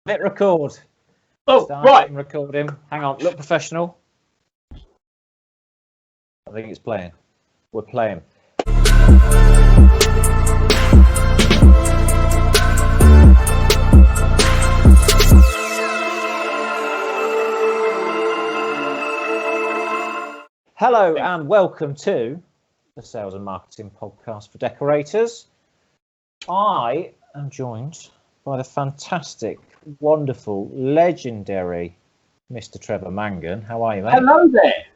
Hit record. Oh, Start right. Recording. Hang on. Look professional. I think it's playing. We're playing. Hello and welcome to the Sales and Marketing Podcast for Decorators. I am joined by the fantastic, wonderful, legendary Mr. Trevor Mangan. How are you, mate? Hello there.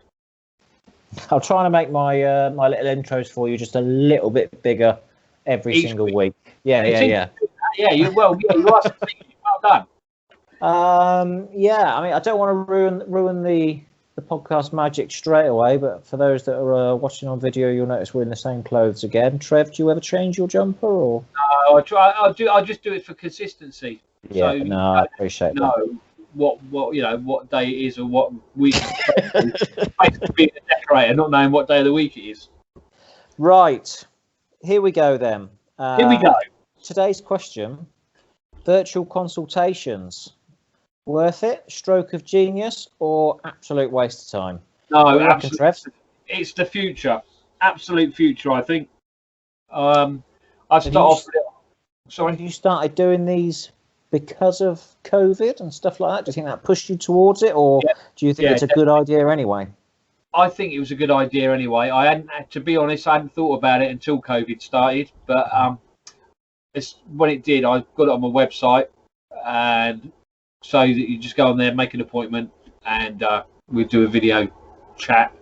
I'm trying to make my my little intros for you just a little bit bigger every single week. Yeah. Yeah, you are succeeding. Well done. Yeah. I mean, I don't want to ruin the podcast magic straight away, but for those that are watching on video, you'll notice we're in the same clothes again. Trev, do you ever change your jumper or? No, I just do it for consistency. Yeah, so, no, I appreciate that. Know what day it is or what week. Basically, being a decorator, not knowing what day of the week it is. Right, here we go then. Here we go. Today's question: virtual consultations. Worth it? Stroke of genius or absolute waste of time? No, absolutely. It's the future. Absolute future, I think. Sorry. Have you started doing these because of COVID and stuff like that? Do you think that pushed you towards it, or do you think it's a good idea anyway? I think it was a good idea anyway. To be honest, I hadn't thought about it until COVID started, but when it did, I got it on my website, and so that you just go on there, make an appointment, and we do a video chat.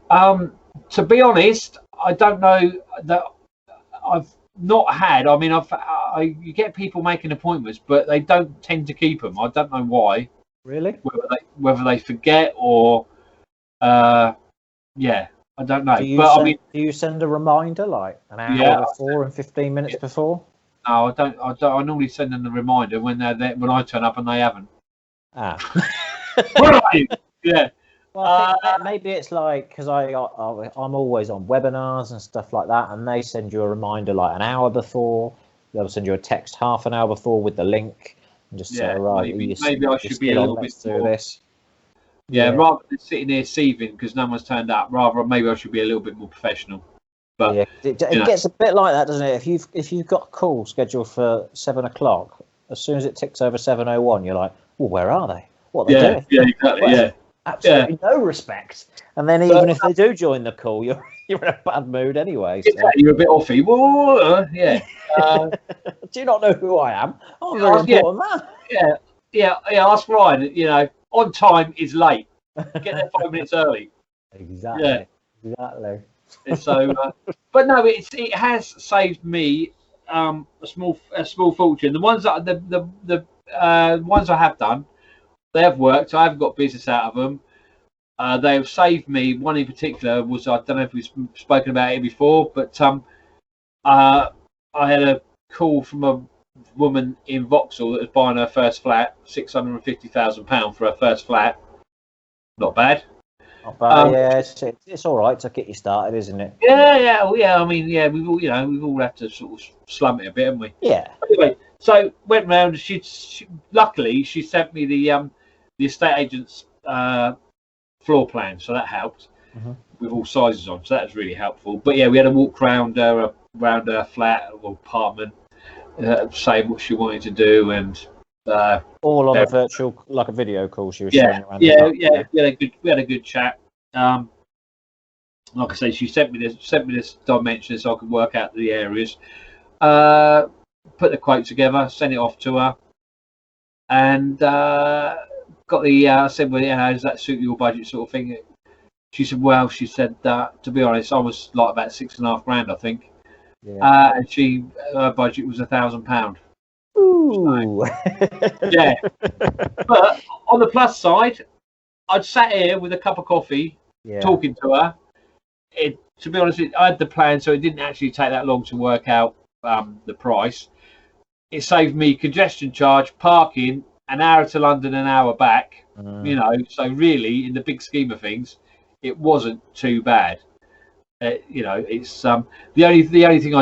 To be honest, I don't know that I've not had. I mean, you get people making appointments, but they don't tend to keep them. I don't know why. Really? Whether they forget or, I don't know. Do you send a reminder like an hour before and 15 minutes before? No, I don't. I normally send them the reminder when they're there, when I turn up and they haven't. Where are you? Yeah. Well, I think maybe it's like because I'm always on webinars and stuff like that, and they send you a reminder like an hour before. They'll send you a text half an hour before with the link, and just say, right, maybe I should be a little bit through this. Yeah, rather than sitting here seething because no one's turned up, maybe I should be a little bit more professional. But it gets a bit like that, doesn't it? If you've got a call scheduled for 7:00, as soon as it ticks over 7:01, you're like, well, where are they? What are they doing? Yeah, exactly. Absolutely no respect. And then even if they do join the call, you're in a bad mood anyway. So. Yeah, you're a bit offy. Whoa, yeah. Do you not know who I am? I'm a very important man. Yeah. Ask Ryan. On time is late. Get there 5 minutes early. Exactly. Yeah. Exactly. So, but no, it has saved me a small fortune. The ones that the ones I have done, they have worked. I haven't got business out of them. They have saved me. One in particular was, I don't know if we've spoken about it before, but I had a call from a woman in Vauxhall that was buying her first flat, £650,000 for her first flat. Not bad. Not bad. It's all right to get you started, isn't it? Yeah. I mean, we've all had to sort of slump it a bit, haven't we? Yeah. Anyway, so went round. She luckily she sent me the estate agent's floor plan, so that helped with all sizes on. So that was really helpful. But yeah, we had to walk round her flat or apartment, saying what she wanted to do, and all on a virtual, like a video call. She was showing around. Yeah. We had a good chat. Like I say, she sent me this dimension so I could work out the areas. Put the quote together, sent it off to her, and got the. I said, well, how does that suit your budget, sort of thing? She said, well, to be honest, I was like about $6,500, I think. Yeah. And her budget was £1,000. Ooh. Yeah. But on the plus side, I'd sat here with a cup of coffee, talking to her. To be honest, I had the plan, so it didn't actually take that long to work out the price. It saved me congestion charge, parking, an hour to London, an hour back. So really, in the big scheme of things, it wasn't too bad. It's the only thing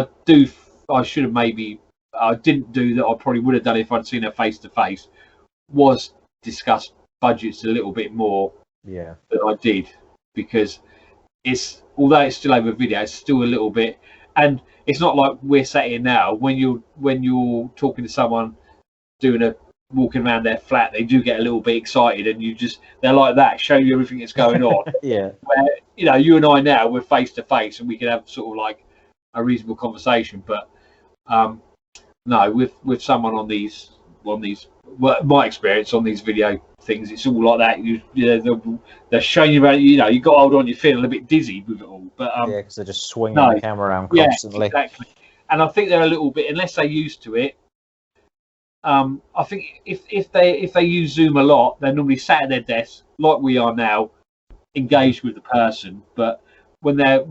I should have maybe I didn't do that I probably would have done if I'd seen her face to face was discuss budgets a little bit more than I did, because it's, although it's still over video, it's still a little bit, and it's not like we're sat here now. When you're talking to someone doing a walking around their flat, they do get a little bit excited, and they're like that, show you everything that's going on. Yeah. Where, you know, you and I now, we're face to face and we can have sort of like a reasonable conversation, but no, with someone on these, well, my experience on these video things, it's all like that. They're showing you around. You know, you got hold on, you feel a bit dizzy with it all. But because they're just swinging the camera around constantly. Yeah, exactly. And I think they're a little bit, unless they're used to it. I think if they use Zoom a lot, they're normally sat at their desk like we are now, engaged with the person. But when they're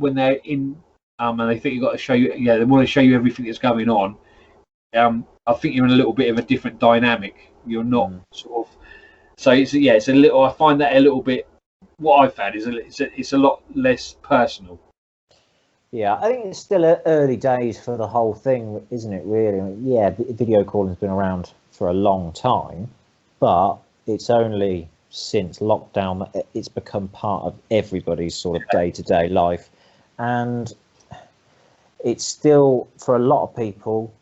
in, and they think you've got to show you, they want to show you everything that's going on. I think you're in a little bit of a different dynamic. You're not sort of, so it's a little. I find that a little bit. What I've found is it's a lot less personal. Yeah, I think it's still early days for the whole thing, isn't it? Really, I mean, video calling's been around for a long time, but it's only since lockdown that it's become part of everybody's sort of day-to-day life, and it's still, for a lot of people,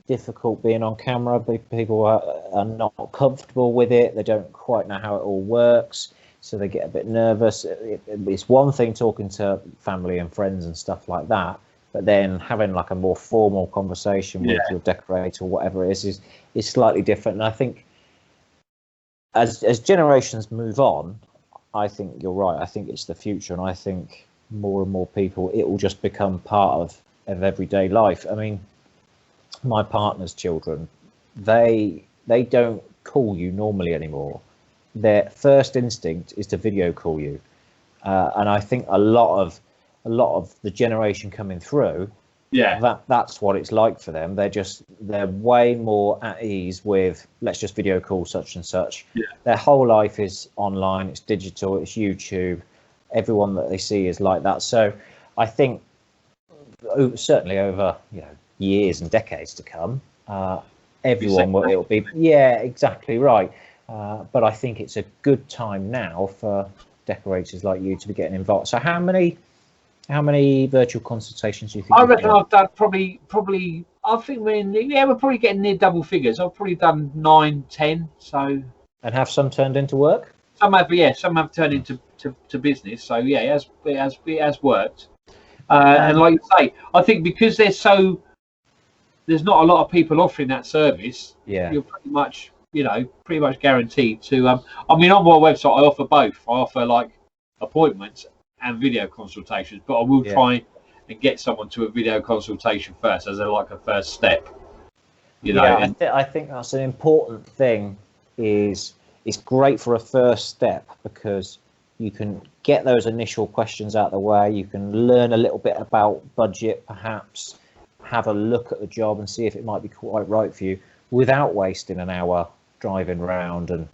difficult being on camera. People are not comfortable with it. They don't quite know how it all works, so they get a bit nervous. It's one thing talking to family and friends and stuff like that, but then having like a more formal conversation with your decorator or whatever it is slightly different. And I think as generations move on, I think you're right. I think it's the future, and I think more and more people, it will just become part of everyday life. I mean, my partner's children, they don't call you normally anymore. Their first instinct is to video call you, and I think a lot of the generation coming through, that's what it's like for them. They're way more at ease with, let's just video call such and such. Their whole life is online, it's digital, it's YouTube. Everyone that they see is like that. So I think certainly over years and decades to come, everyone it'll be exactly right. But I think it's a good time now for decorators like you to be getting involved. So how many virtual consultations do you think? I reckon I've done probably. I think we're probably getting near double figures. I've probably done 9, 10. So. And have some turned into work? Some have turned into business. So it has worked. And like you say, I think because there's not a lot of people offering that service. You're pretty much guaranteed to. I mean, on my website, I offer both. I offer like appointments and video consultations, but I will try and get someone to a video consultation first as a first step. I think that's an important thing. It's great for a first step because you can get those initial questions out of the way. You can learn a little bit about budget, perhaps have a look at the job and see if it might be quite right for you without wasting an hour driving around and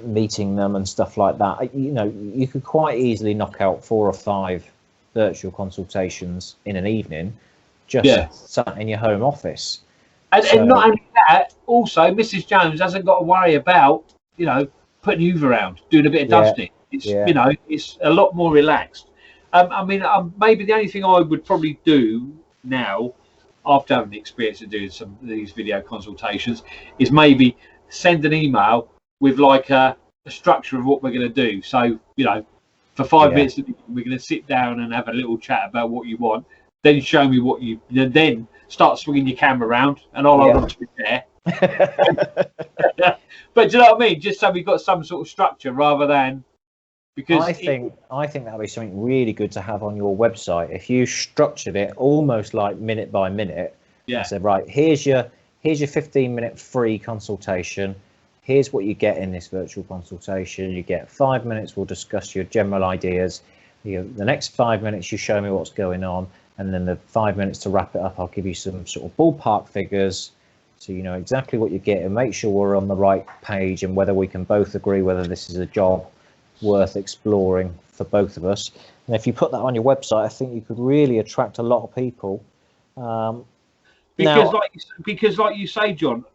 meeting them and stuff like that. You could quite easily knock out 4 or 5 virtual consultations in an evening, just sat in your home office. And not only that, also Mrs. Jones hasn't got to worry about putting you around, doing a bit of dusting. It's it's a lot more relaxed. Maybe the only thing I would probably do now, after having the experience of doing some of these video consultations, is maybe send an email with like a structure of what we're going to do. So, for 5 minutes, we're going to sit down and have a little chat about what you want. Then show me what you, then start swinging your camera around, and I'll hold on to it there. But do you know what I mean? Just so we've got some sort of structure rather than, because I think that would be something really good to have on your website if you structured it almost like minute by minute. And said, right, here's your 15-minute free consultation. Here's what you get in this virtual consultation. You get 5 minutes. We'll discuss your general ideas. The next 5 minutes, you show me what's going on, and then the 5 minutes to wrap it up, I'll give you some sort of ballpark figures, so you know exactly what you get, and make sure we're on the right page and whether we can both agree whether this is a job worth exploring for both of us. And if you put that on your website, I think you could really attract a lot of people. because Now, like you say, John,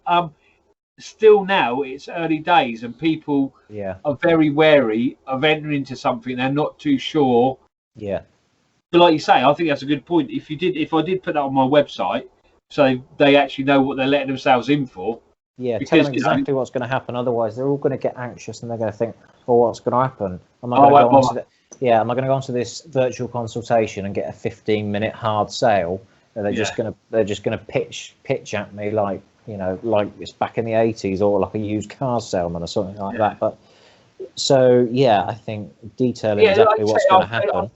still now it's early days and people are very wary of entering into something they're not too sure. Yeah. But like you say, I think that's a good point. If I did put that on my website, so they actually know what they're letting themselves in for. Yeah, because, tell them exactly what's going to happen. Otherwise, they're all going to get anxious and they're going to think, "Well, what's going to happen? Am I going to go onto am I going to go onto this virtual consultation and get a 15-minute hard sale?" And they're just going to pitch at me like it's back in the 80s or like a used car salesman or something like that. But so I think detailing exactly what's going to happen.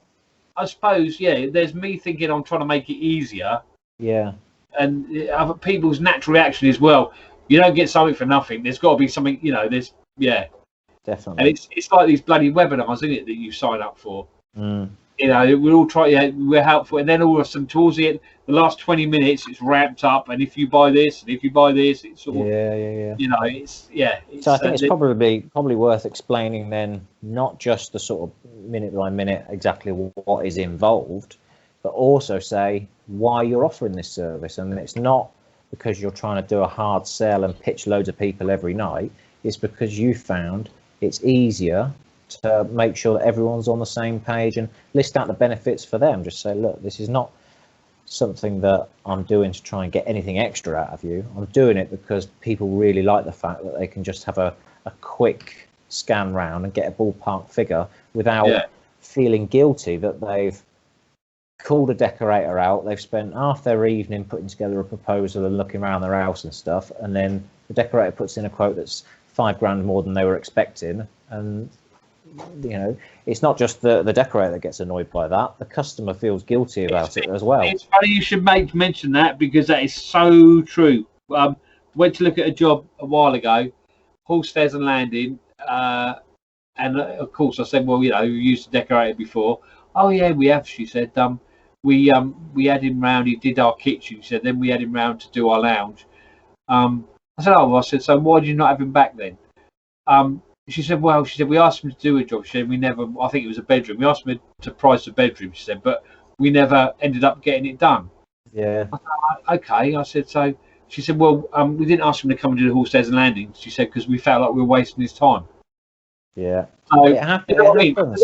I suppose there's me thinking I'm trying to make it easier. Yeah. And other people's natural reaction is, well, you don't get something for nothing. There's got to be something, there's, Definitely. And it's like these bloody webinars, isn't it, that you sign up for? Mm. We're all trying, we're helpful. And then all of a sudden, towards the end, the last 20 minutes, it's ramped up. And if you buy this, and if you buy this, it's sort of, it's. So I think it's probably worth explaining then, not just the sort of minute by minute exactly what is involved, but also say why you're offering this service. And it's not because you're trying to do a hard sell and pitch loads of people every night. It's because you found it's easier to make sure that everyone's on the same page and list out the benefits for them. Just say, look, this is not something that I'm doing to try and get anything extra out of you. I'm doing it because people really like the fact that they can just have a quick scan round and get a ballpark figure without feeling guilty that they've called a decorator out, they've spent half their evening putting together a proposal and looking around their house and stuff, and then the decorator puts in a quote that's $5,000 more than they were expecting. And it's not just the decorator that gets annoyed by that, the customer feels guilty about it as well. It's funny you should mention that, because that is so true. Went to look at a job a while ago, Hall Stairs and Landing, and of course I said, well, you used a decorator before. Oh yeah, we have, she said. We had him round, he did our kitchen, she said, then we had him round to do our lounge. I said, I said, so why did you not have him back then? She said, we asked him to do a job. She said, I think it was a bedroom. We asked him to price a bedroom, she said, but we never ended up getting it done. Yeah. I said, okay. I said, so she said, well, we didn't ask him to come and do the Hall Stairs and Landing. She said, because we felt like we were wasting his time. Yeah. So, it happens.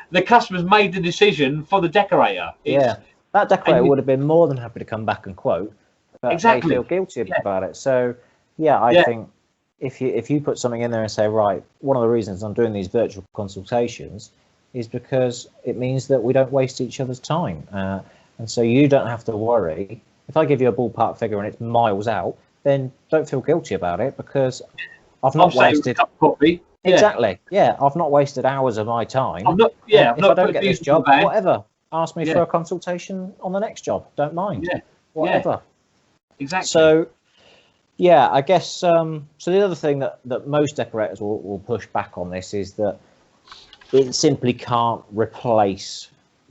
The customers made the decision for the decorator. That decorator would have been more than happy to come back and quote, but exactly. They feel guilty about it. So, I think if you put something in there and say, right, one of the reasons I'm doing these virtual consultations is because it means that we don't waste each other's time, and so you don't have to worry. If I give you a ballpark figure and it's miles out, then don't feel guilty about it, because I've not wasted. Exactly. Yeah, I've not wasted hours of my time. If I don't get this job, whatever. Ask me for a consultation on the next job. Don't mind. Yeah. Whatever. Exactly. So, I guess. So the other thing that most decorators will push back on this is that it simply can't replace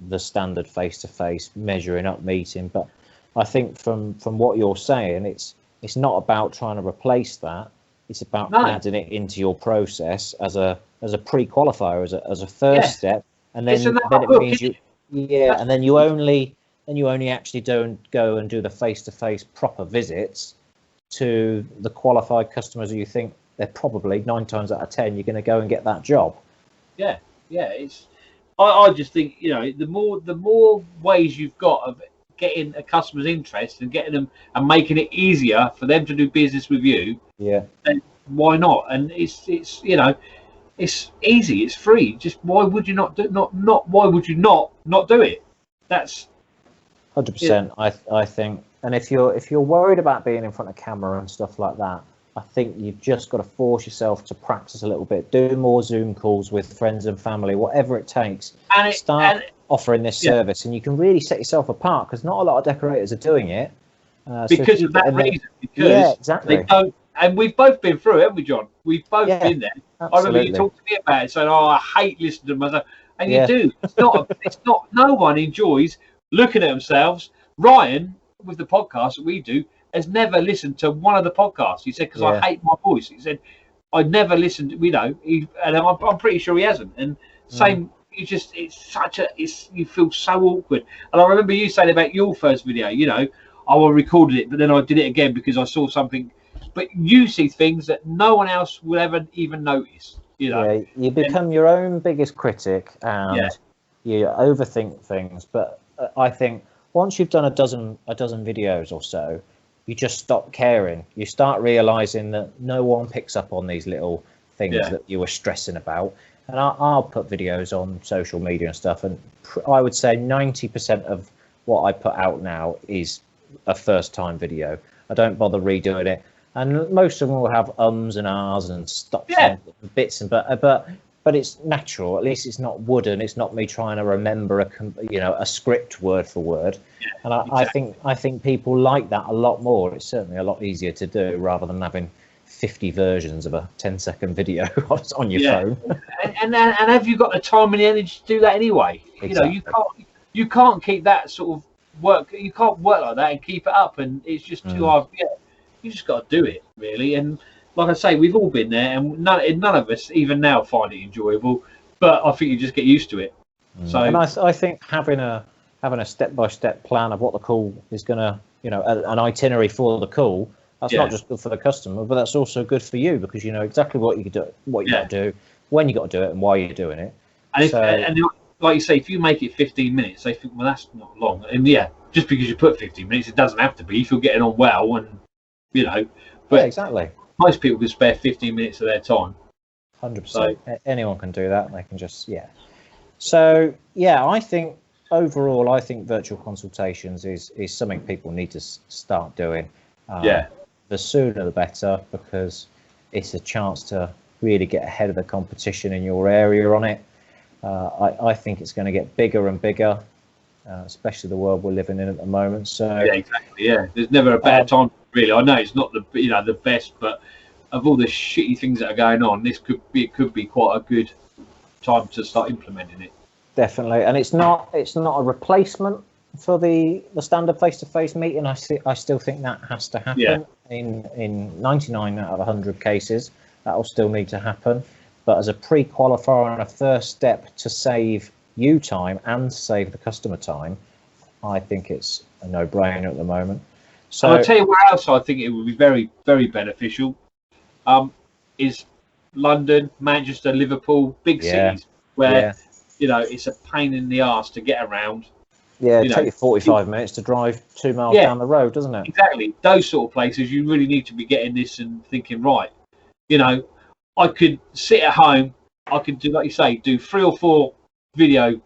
the standard face-to-face measuring up meeting. But I think from what you're saying, it's not about trying to replace that. It's about adding it into your process as a pre-qualifier, as a first step, and then it means and then you only actually don't go and do the face-to-face proper visits to the qualified customers who you think they're probably 9 times out of 10 you're going to go and get that job. I just think the more ways you've got of getting a customer's interest and getting them and making it easier for them to do business with you, then why not? And it's easy, it's free. Just why would you not why would you not do it? That's 100%. I think, and if you're worried about being in front of camera and stuff like that, I think you've just got to force yourself to practice a little bit, do more Zoom calls with friends and family, whatever it takes. Start offering this service, and you can really set yourself apart, because not a lot of decorators are doing it. Because of that reason. Because exactly. They don't, and we've both been through it, haven't we, John? We've both been there. Absolutely. I remember you talked to me about it, saying, I hate listening to myself. And you do. It's not, no one enjoys looking at themselves. Ryan, with the podcast that we do, has never listened to one of the podcasts. He said, because I hate my voice. He said, I'd never listened, and I'm pretty sure he hasn't. And same, you feel so awkward. And I remember you saying about your first video, oh, I recorded it, but then I did it again because I saw something. But you see things that no one else will ever even notice. You know, yeah, you become your own biggest critic, and Yeah. you overthink things. But I think once you've done a dozen videos or so, you just stop caring. You start realizing that no one picks up on these little things that you were stressing about. And I'll put videos on social media and stuff, and I would say 90% of what I put out now is a first-time video. I don't bother redoing it, and most of them will have ums and ahs and stops and bits, and but it's natural. At least it's not wooden. It's not me trying to remember a script word for word. Yeah, and I think people like that a lot more. It's certainly a lot easier to do rather than having 50 versions of a 10-second video on your phone. And have you got the time and the energy to do that anyway? Exactly. You know, you can't keep that sort of work. You can't work like that and keep it up, and it's just too hard. Yeah, you just got to do it really. And like I say, we've all been there, and none of us even now find it enjoyable. But I think you just get used to it. So, and I think having a step-by-step plan of what the call is going to, an itinerary for the call. That's not just good for the customer, but that's also good for you because you know exactly what you can do, what you got to do, when you got to do it, and why you're doing it. And like you say, if you make it 15 minutes, they think, well, that's not long. And just because you put 15 minutes, it doesn't have to be. If you're getting on well, and but exactly. Most people can spare 15 minutes of their time. 100%. So, anyone can do that. They can just So I think overall, virtual consultations is something people need to start doing. The sooner the better, because it's a chance to really get ahead of the competition in your area on it. I think it's going to get bigger and bigger, especially the world we're living in at the moment. So exactly. There's never a better time, really. I know it's not the best, but of all the shitty things that are going on, it could be quite a good time to start implementing it. Definitely, and it's not a replacement for the standard face-to-face meeting. I still think that has to happen. In 99 out of 100 cases, that will still need to happen. But as a pre-qualifier and a first step to save you time and save the customer time, I think it's a no-brainer at the moment. So I'll tell you where else I think it would be very, very beneficial. Is London, Manchester, Liverpool, big cities where it's a pain in the arse to get around. Yeah, it takes you 45 minutes to drive 2 miles down the road, doesn't it? Exactly. Those sort of places, you really need to be getting this and thinking, right, I could sit at home, I could do, like you say, do 3 or 4 video,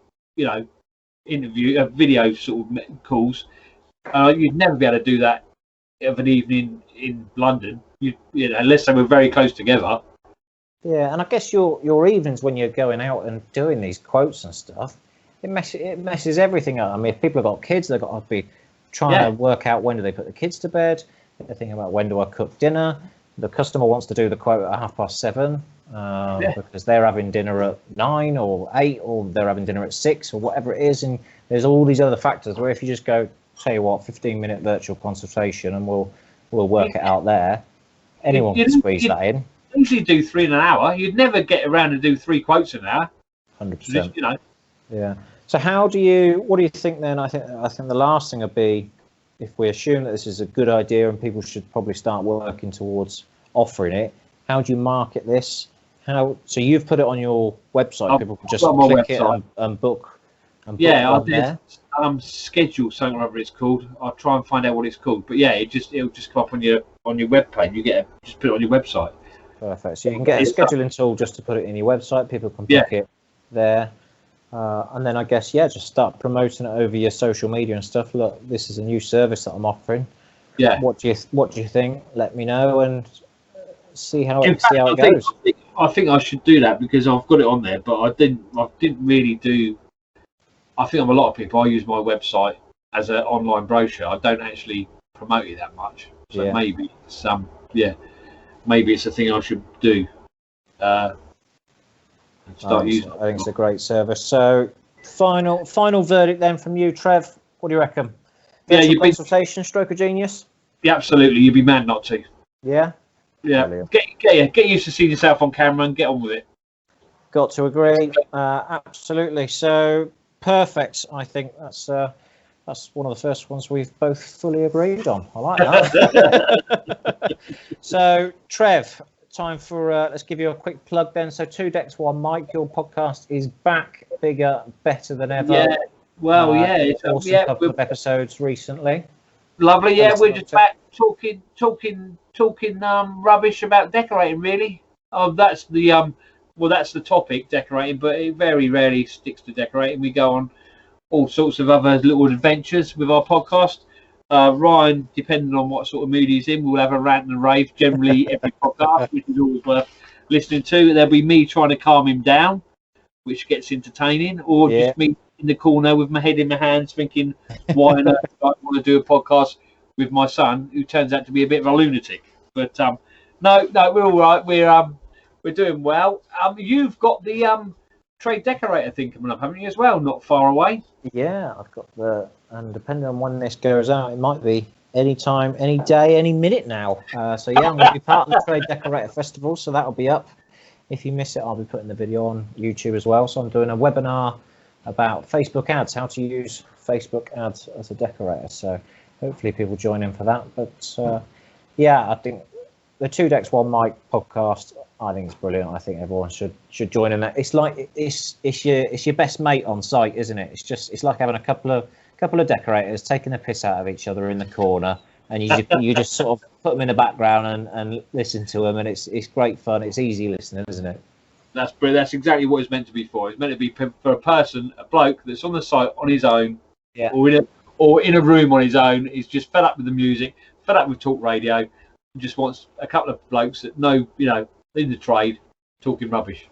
video sort of calls. You'd never be able to do that of an evening in London, unless they were very close together. Yeah, and I guess your evenings when you're going out and doing these quotes and stuff, it messes everything up. I mean, if people have got kids, they've got to be trying to work out when do they put the kids to bed. They're thinking about when do I cook dinner. The customer wants to do the quote at 7:30 because they're having dinner at 9 or 8, or they're having dinner at 6 or whatever it is. And there's all these other factors where if you just go, tell you what, 15-minute virtual consultation and we'll work it out there. Anyone can squeeze that in. Usually do 3 in an hour. You'd never get around and do 3 quotes in an hour. 100%. Yeah. So what do you think then? I think the last thing would be, if we assume that this is a good idea and people should probably start working towards offering it, how do you market this? So you've put it on your website. People can just click it and book. I did. Schedule something or other it's called. I'll try and find out what it's called. But it'll just come up on your web page. Just put it on your website. Perfect. So you can get a scheduling tool just to put it in your website. People can book it there. And then I guess, just start promoting it over your social media and stuff. Look, this is a new service that I'm offering. Yeah. What do you think? Let me know and see how it goes. I think I should do that because I've got it on there, but I didn't really do. I think a lot of people, I use my website as an online brochure. I don't actually promote it that much. So maybe maybe it's a thing I should do. Start using. I think it's a great service. So final verdict then from you, Trev. What do you reckon? Virtual consultation, stroke of genius. Yeah, absolutely. You'd be mad not to. Yeah. Yeah. Get used to seeing yourself on camera and get on with it. Got to agree. Absolutely. So perfect. I think that's That's one of the first ones we've both fully agreed on. I like that. So, Trev, time for let's give you a quick plug then. So, 2 Decks 1 Mic, your podcast is back, bigger, better than ever. Yeah, well, it's awesome couple of episodes recently. Lovely, yeah. We're just back talking rubbish about decorating, really. Oh, that's the that's the topic, decorating, but it very rarely sticks to decorating. We go on all sorts of other little adventures with our podcast. Ryan, depending on what sort of mood he's in, will have a rant and rave generally every podcast, which is always worth listening to. There'll be me trying to calm him down, which gets entertaining, or just me in the corner with my head in my hands thinking, why on earth do I want to do a podcast with my son, who turns out to be a bit of a lunatic? But no, we're all right. We're doing well. You've got the trade decorator thing coming up, haven't you, as well? Not far away. Yeah, I've got and depending on when this goes out, it might be any time, any day, any minute now. So yeah, I'm going to be part of the Trade Decorator Festival, so that'll be up. If you miss it, I'll be putting the video on YouTube as well. So I'm doing a webinar about Facebook ads, how to use Facebook ads as a decorator. So hopefully people join in for that. But yeah, I think the 2 Decks 1 Mic podcast, I think it's brilliant. I think everyone should join in that. It's like it's your best mate on site, isn't it? It's like having a couple of decorators taking the piss out of each other in the corner, and you just sort of put them in the background and listen to them, and it's great fun. It's easy listening, isn't it? That's brilliant. That's exactly what it's meant to be for. It's meant to be for a person, a bloke that's on the site on his own, or in a room on his own. He's just fed up with the music, fed up with talk radio, and just wants a couple of blokes that know, in the trade, talking rubbish.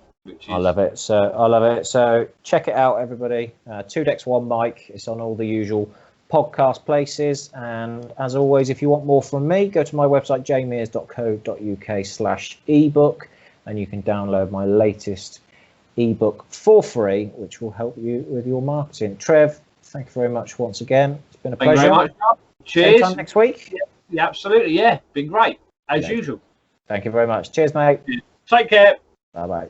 I love it. So check it out, everybody. 2 Decks 1 Mic. It's on all the usual podcast places. And as always, if you want more from me, go to my website, jmears.co.uk/ebook, and you can download my latest ebook for free, which will help you with your marketing. Trev, thank you very much once again. It's been a pleasure. Thank you very much. Cheers. Same time next week. Yeah, absolutely. Yeah, been great as usual. Thank you very much. Cheers, mate. Take care. Bye-bye.